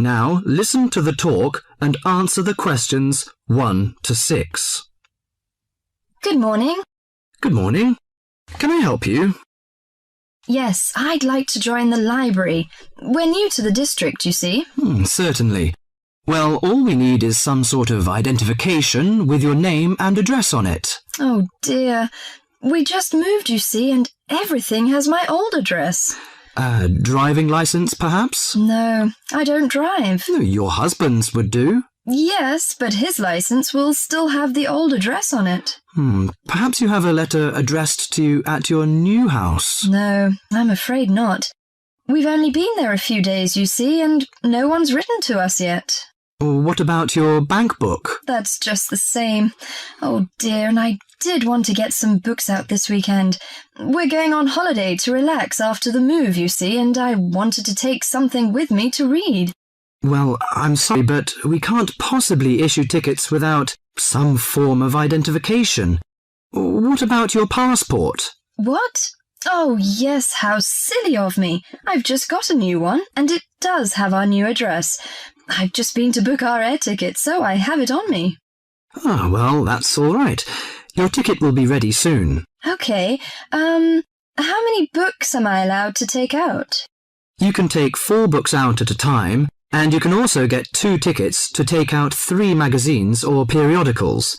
Now listen to the talk and answer the questions 1 to 6. Good morning. Good morning. Can I help you? Yes, I'd like to join the library. We're new to the district, you see. Certainly. Well, all we need is some sort of identification with your name and address on it. Oh dear. We just moved, you see, and everything has my old address. A driving license, perhaps? No, I don't drive. Your husband's would do. Yes, but his license will still have the old address on it. Perhaps you have a letter addressed to you at your new house. No, I'm afraid not. We've only been there a few days, you see, and no one's written to us yet. What about your bank book? That's just the same. Oh dear, and I did want to get some books out this weekend. We're going on holiday to relax after the move, you see, and I wanted to take something with me to read. Well, I'm sorry, but we can't possibly issue tickets without some form of identification. What about your passport? What? Oh, yes, how silly of me. I've just got a new one, and it does have our new address. I've just been to book our air ticket, so I have it on me. Well, that's all right. Your ticket will be ready soon. OK, how many books am I allowed to take out? You can take 4 books out at a time, and you can also get 2 tickets to take out 3 magazines or periodicals.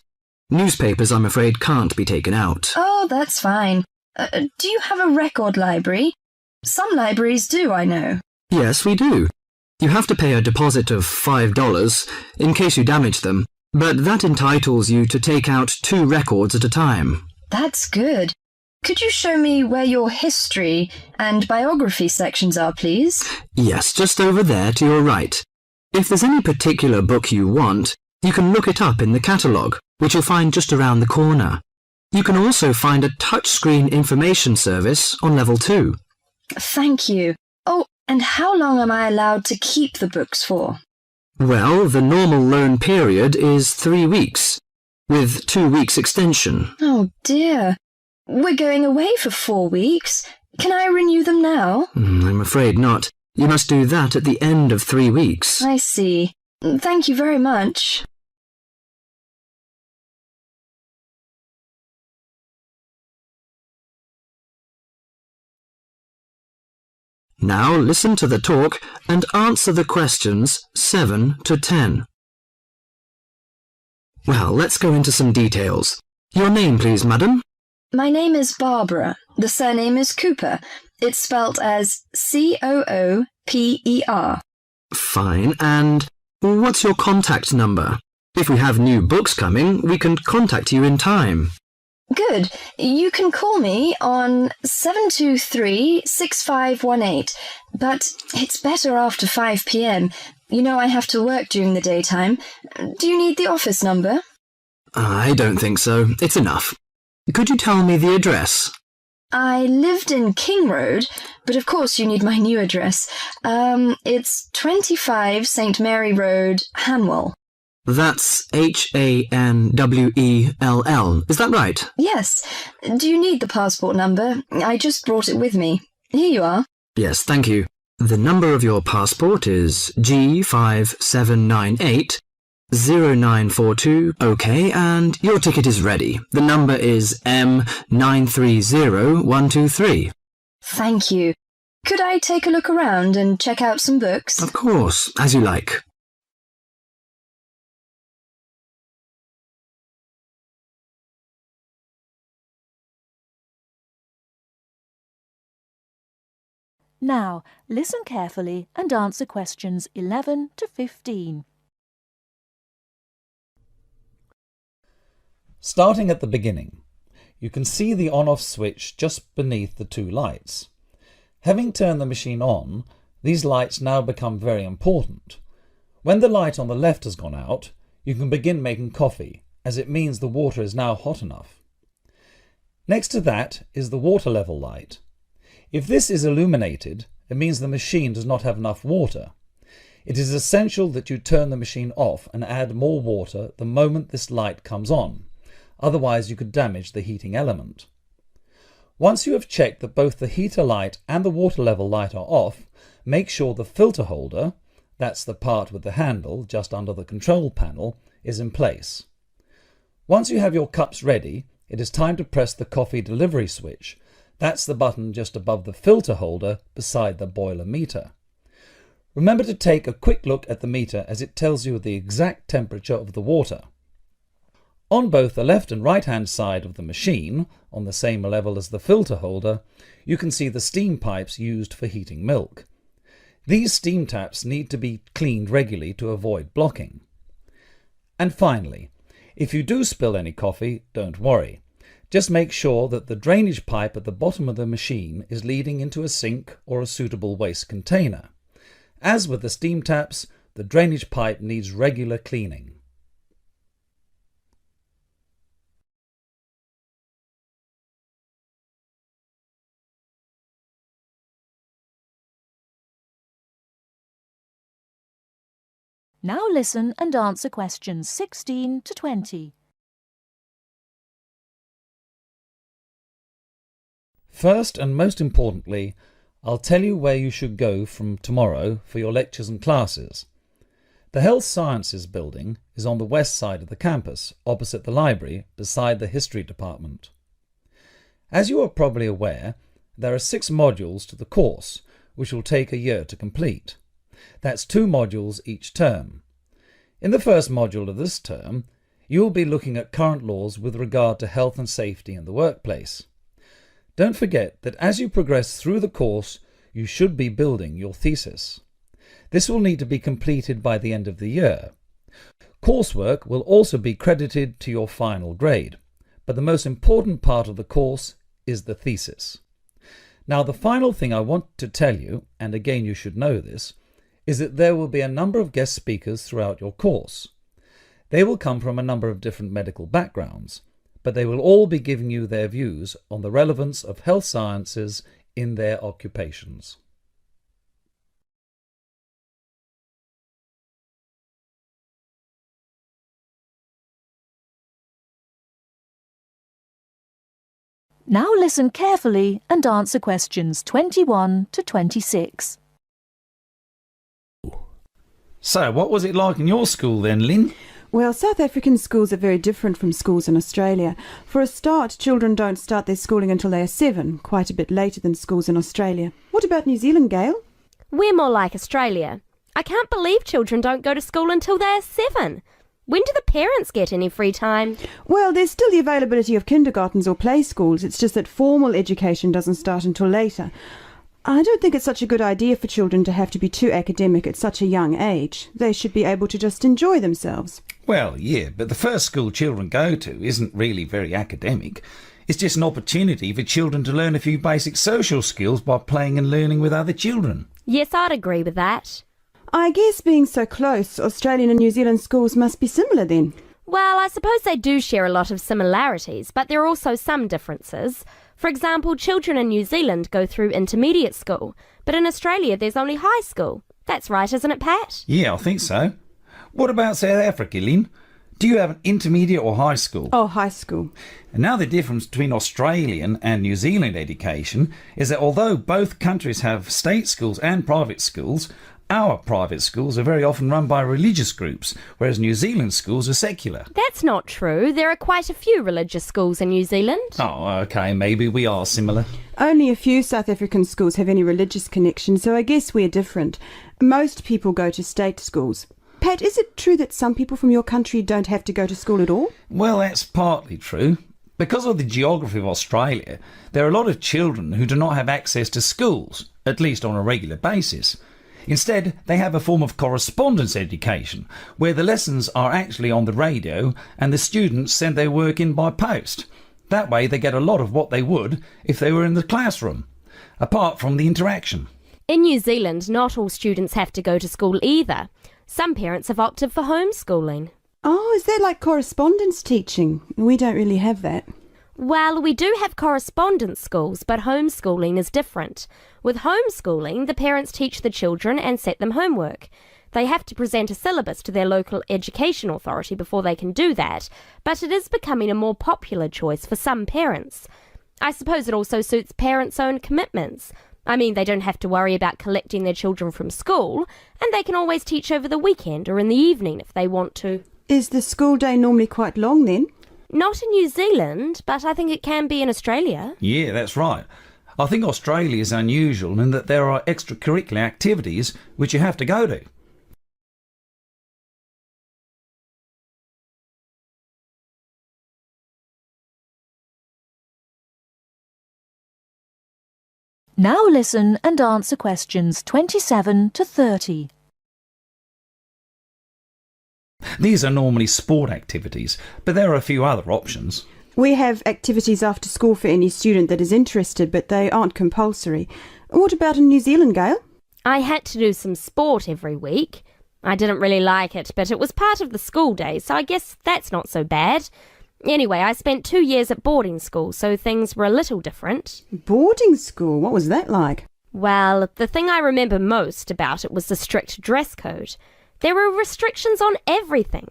Newspapers, I'm afraid, can't be taken out. Oh, that's fine. Do you have a record library? Some libraries do, I know. Yes, we do. You have to pay a deposit of $5 in case you damage them, but that entitles you to take out 2 records at a time. That's good. Could you show me where your history and biography sections are, please? Yes, just over there to your right. If there's any particular book you want, you can look it up in the catalogue, which you'll find just around the corner. You can also find a touchscreen information service on level 2. Thank you. Oh, and how long am I allowed to keep the books for? Well, the normal loan period is 3 weeks, with 2 weeks extension. Oh dear. We're going away for 4 weeks. Can I renew them now? I'm afraid not. You must do that at the end of 3 weeks. I see. Thank you very much. Now listen to the talk and answer the questions 7 to 10. Well, let's go into some details. Your name, please, madam? My name is Barbara. The surname is Cooper. It's spelt as Cooper. Fine. And what's your contact number? If we have new books coming, we can contact you in time. Good. You can call me on 723-6518, but it's better after 5 p.m. You know I have to work during the daytime. Do you need the office number? I don't think so. It's enough. Could you tell me the address? I lived in King Road, but of course you need my new address. It's 25 St. Mary Road, Hanwell. That's Hanwell. Is that right? Yes. Do you need the passport number? I just brought it with me. Here you are. Yes, thank you. The number of your passport is G5798-0942. OK, and your ticket is ready. The number is M930123. Thank you. Could I take a look around and check out some books? Of course, as you like. Now, listen carefully and answer questions 11 to 15. Starting at the beginning, you can see the on-off switch just beneath the 2 lights. Having turned the machine on, these lights now become very important. When the light on the left has gone out, you can begin making coffee, as it means the water is now hot enough. Next to that is the water level light. If this is illuminated, it means the machine does not have enough water. It is essential that you turn the machine off and add more water the moment this light comes on. Otherwise you could damage the heating element. Once you have checked that both the heater light and the water level light are off, make sure the filter holder, that's the part with the handle just under the control panel, is in place. Once you have your cups ready, it is time to press the coffee delivery switch. That's the button just above the filter holder beside the boiler meter. Remember to take a quick look at the meter as it tells you the exact temperature of the water. On both the left and right hand side of the machine, on the same level as the filter holder, you can see the steam pipes used for heating milk. These steam taps need to be cleaned regularly to avoid blocking. And finally, if you do spill any coffee, don't worry. Just make sure that the drainage pipe at the bottom of the machine is leading into a sink or a suitable waste container. As with the steam taps, the drainage pipe needs regular cleaning. Now listen and answer questions 16 to 20. First and most importantly, I'll tell you where you should go from tomorrow for your lectures and classes. The Health Sciences building is on the west side of the campus, opposite the library, beside the History department. As you are probably aware, there are 6 modules to the course, which will take a year to complete. That's 2 modules each term. In the first module of this term, you will be looking at current laws with regard to health and safety in the workplace. Don't forget that as you progress through the course, you should be building your thesis. This will need to be completed by the end of the year. Coursework will also be credited to your final grade, but the most important part of the course is the thesis. Now, the final thing I want to tell you, and again you should know this, is that there will be a number of guest speakers throughout your course. They will come from a number of different medical backgrounds, but they will all be giving you their views on the relevance of health sciences in their occupations. Now listen carefully and answer questions 21 to 26. So, what was it like in your school then, Lynn? Well, South African schools are very different from schools in Australia. For a start, children don't start their schooling until they are 7, quite a bit later than schools in Australia. What about New Zealand, Gail? We're more like Australia. I can't believe children don't go to school until they are 7. When do the parents get any free time? Well, there's still the availability of kindergartens or play schools. It's just that formal education doesn't start until later. I don't think it's such a good idea for children to have to be too academic at such a young age. They should be able to just enjoy themselves. Well, yeah, but the first school children go to isn't really very academic. It's just an opportunity for children to learn a few basic social skills by playing and learning with other children. Yes, I'd agree with that. I guess being so close, Australian and New Zealand schools must be similar then. Well, I suppose they do share a lot of similarities, but there are also some differences. For example, children in New Zealand go through intermediate school, but in Australia there's only high school. That's right, isn't it, Pat? Yeah, I think so. What about South Africa, Lynn? Do you have an intermediate or high school? Oh, high school. And now the difference between Australian and New Zealand education is that although both countries have state schools and private schools, our private schools are very often run by religious groups, whereas New Zealand schools are secular. That's not true. There are quite a few religious schools in New Zealand. Oh, OK, maybe we are similar. Only a few South African schools have any religious connection, so I guess we're different. Most people go to state schools. Pat, is it true that some people from your country don't have to go to school at all? Well, that's partly true. Because of the geography of Australia, there are a lot of children who do not have access to schools, at least on a regular basis. Instead, they have a form of correspondence education, where the lessons are actually on the radio and the students send their work in by post. That way they get a lot of what they would if they were in the classroom, apart from the interaction. In New Zealand, not all students have to go to school either. Some parents have opted for homeschooling. Oh, is that like correspondence teaching? We don't really have that. Well, we do have correspondence schools, but homeschooling is different. With homeschooling, the parents teach the children and set them homework. They have to present a syllabus to their local education authority before they can do that, but it is becoming a more popular choice for some parents. I suppose it also suits parents' own commitments. I mean, they don't have to worry about collecting their children from school, and they can always teach over the weekend or in the evening if they want to. Is the school day normally quite long then? Not in New Zealand, but I think it can be in Australia. Yeah, that's right. I think Australia is unusual in that there are extracurricular activities which you have to go to. Now listen and answer questions 27 to 30. These are normally sport activities, but there are a few other options. We have activities after school for any student that is interested, but they aren't compulsory. What about in New Zealand, Gail? I had to do some sport every week. I didn't really like it, but it was part of the school day, so I guess that's not so bad. Anyway, I spent 2 years at boarding school, so things were a little different. Boarding school? What was that like? Well, the thing I remember most about it was the strict dress code. There were restrictions on everything.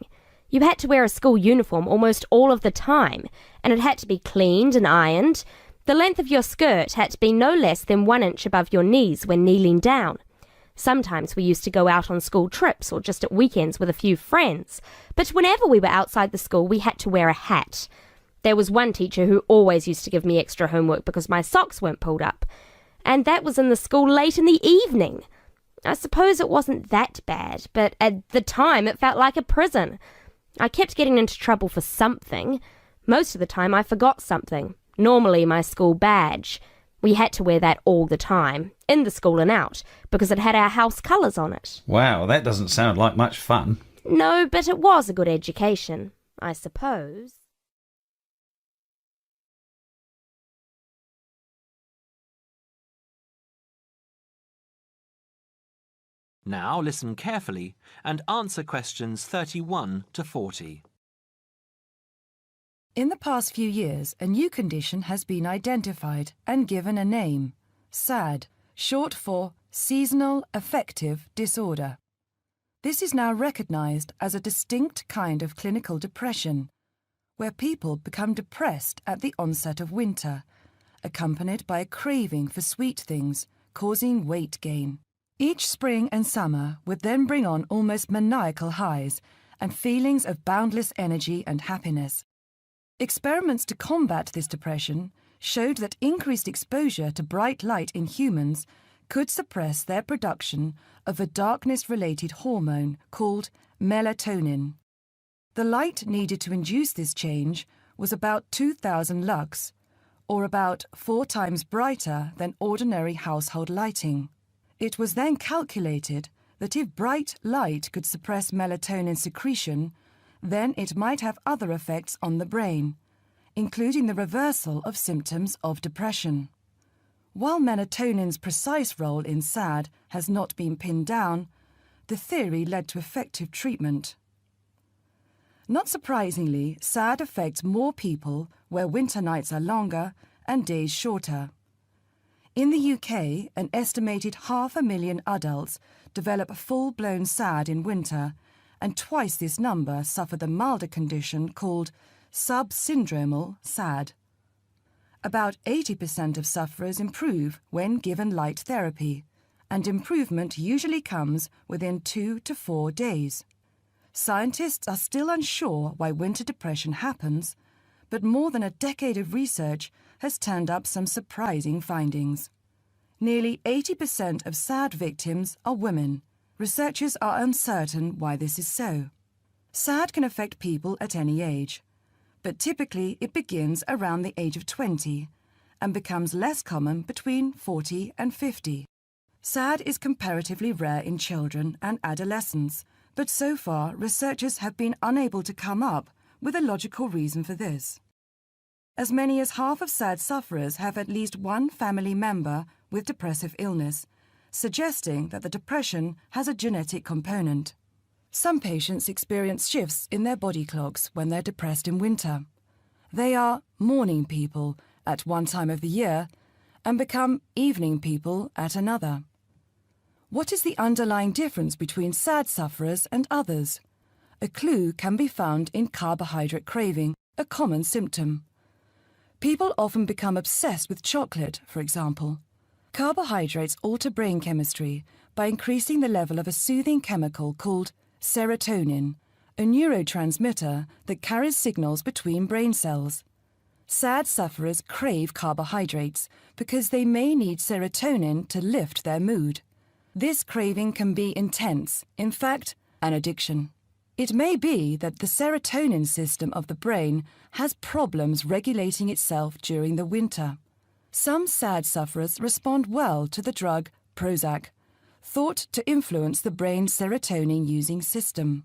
You had to wear a school uniform almost all of the time, and it had to be cleaned and ironed. The length of your skirt had to be no less than 1 inch above your knees when kneeling down. Sometimes we used to go out on school trips or just at weekends with a few friends, but whenever we were outside the school we had to wear a hat. There was one teacher who always used to give me extra homework because my socks weren't pulled up, and that was in the school late in the evening. I suppose it wasn't that bad, but at the time it felt like a prison. I kept getting into trouble for something. Most of the time I forgot something, normally my school badge. We had to wear that all the time, in the school and out, because it had our house colours on it. Wow, that doesn't sound like much fun. No, but it was a good education, I suppose. Now listen carefully and answer questions 31 to 40. In the past few years, a new condition has been identified and given a name, SAD, short for Seasonal Affective Disorder. This is now recognized as a distinct kind of clinical depression, where people become depressed at the onset of winter, accompanied by a craving for sweet things, causing weight gain. Each spring and summer would then bring on almost maniacal highs and feelings of boundless energy and happiness. Experiments to combat this depression showed that increased exposure to bright light in humans could suppress their production of a darkness-related hormone called melatonin. The light needed to induce this change was about 2,000 lux, or about 4 times brighter than ordinary household lighting. It was then calculated that if bright light could suppress melatonin secretion, then it might have other effects on the brain, including the reversal of symptoms of depression. While melatonin's precise role in SAD has not been pinned down, the theory led to effective treatment. Not surprisingly, SAD affects more people where winter nights are longer and days shorter. In the UK, an estimated 500,000 adults develop full-blown SAD in winter, and twice this number suffer the milder condition called subsyndromal SAD. About 80% of sufferers improve when given light therapy, and improvement usually comes within 2 to 4 days. Scientists are still unsure why winter depression happens, but more than a decade of research has turned up some surprising findings. Nearly 80% of SAD victims are women. Researchers are uncertain why this is so. SAD can affect people at any age, but typically it begins around the age of 20 and becomes less common between 40 and 50. SAD is comparatively rare in children and adolescents, but so far researchers have been unable to come up with a logical reason for this. As many as half of SAD sufferers have at least one family member with depressive illness, suggesting that the depression has a genetic component. Some patients experience shifts in their body clocks when they're depressed in winter. They are morning people at one time of the year and become evening people at another. What is the underlying difference between SAD sufferers and others? A clue can be found in carbohydrate craving, a common symptom. People often become obsessed with chocolate, for example. Carbohydrates alter brain chemistry by increasing the level of a soothing chemical called serotonin, a neurotransmitter that carries signals between brain cells. SAD sufferers crave carbohydrates because they may need serotonin to lift their mood. This craving can be intense, in fact, an addiction. It may be that the serotonin system of the brain has problems regulating itself during the winter. Some SAD sufferers respond well to the drug Prozac, thought to influence the brain's serotonin-using system.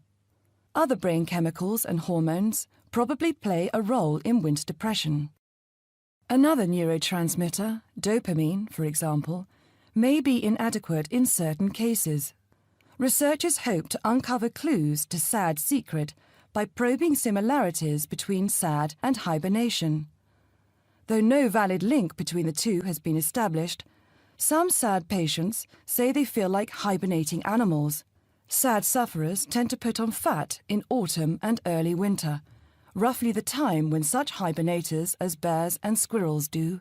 Other brain chemicals and hormones probably play a role in winter depression. Another neurotransmitter, dopamine, for example, may be inadequate in certain cases. Researchers hope to uncover clues to SAD's secret by probing similarities between SAD and hibernation. Though no valid link between the two has been established, some SAD patients say they feel like hibernating animals. SAD sufferers tend to put on fat in autumn and early winter, roughly the time when such hibernators as bears and squirrels do.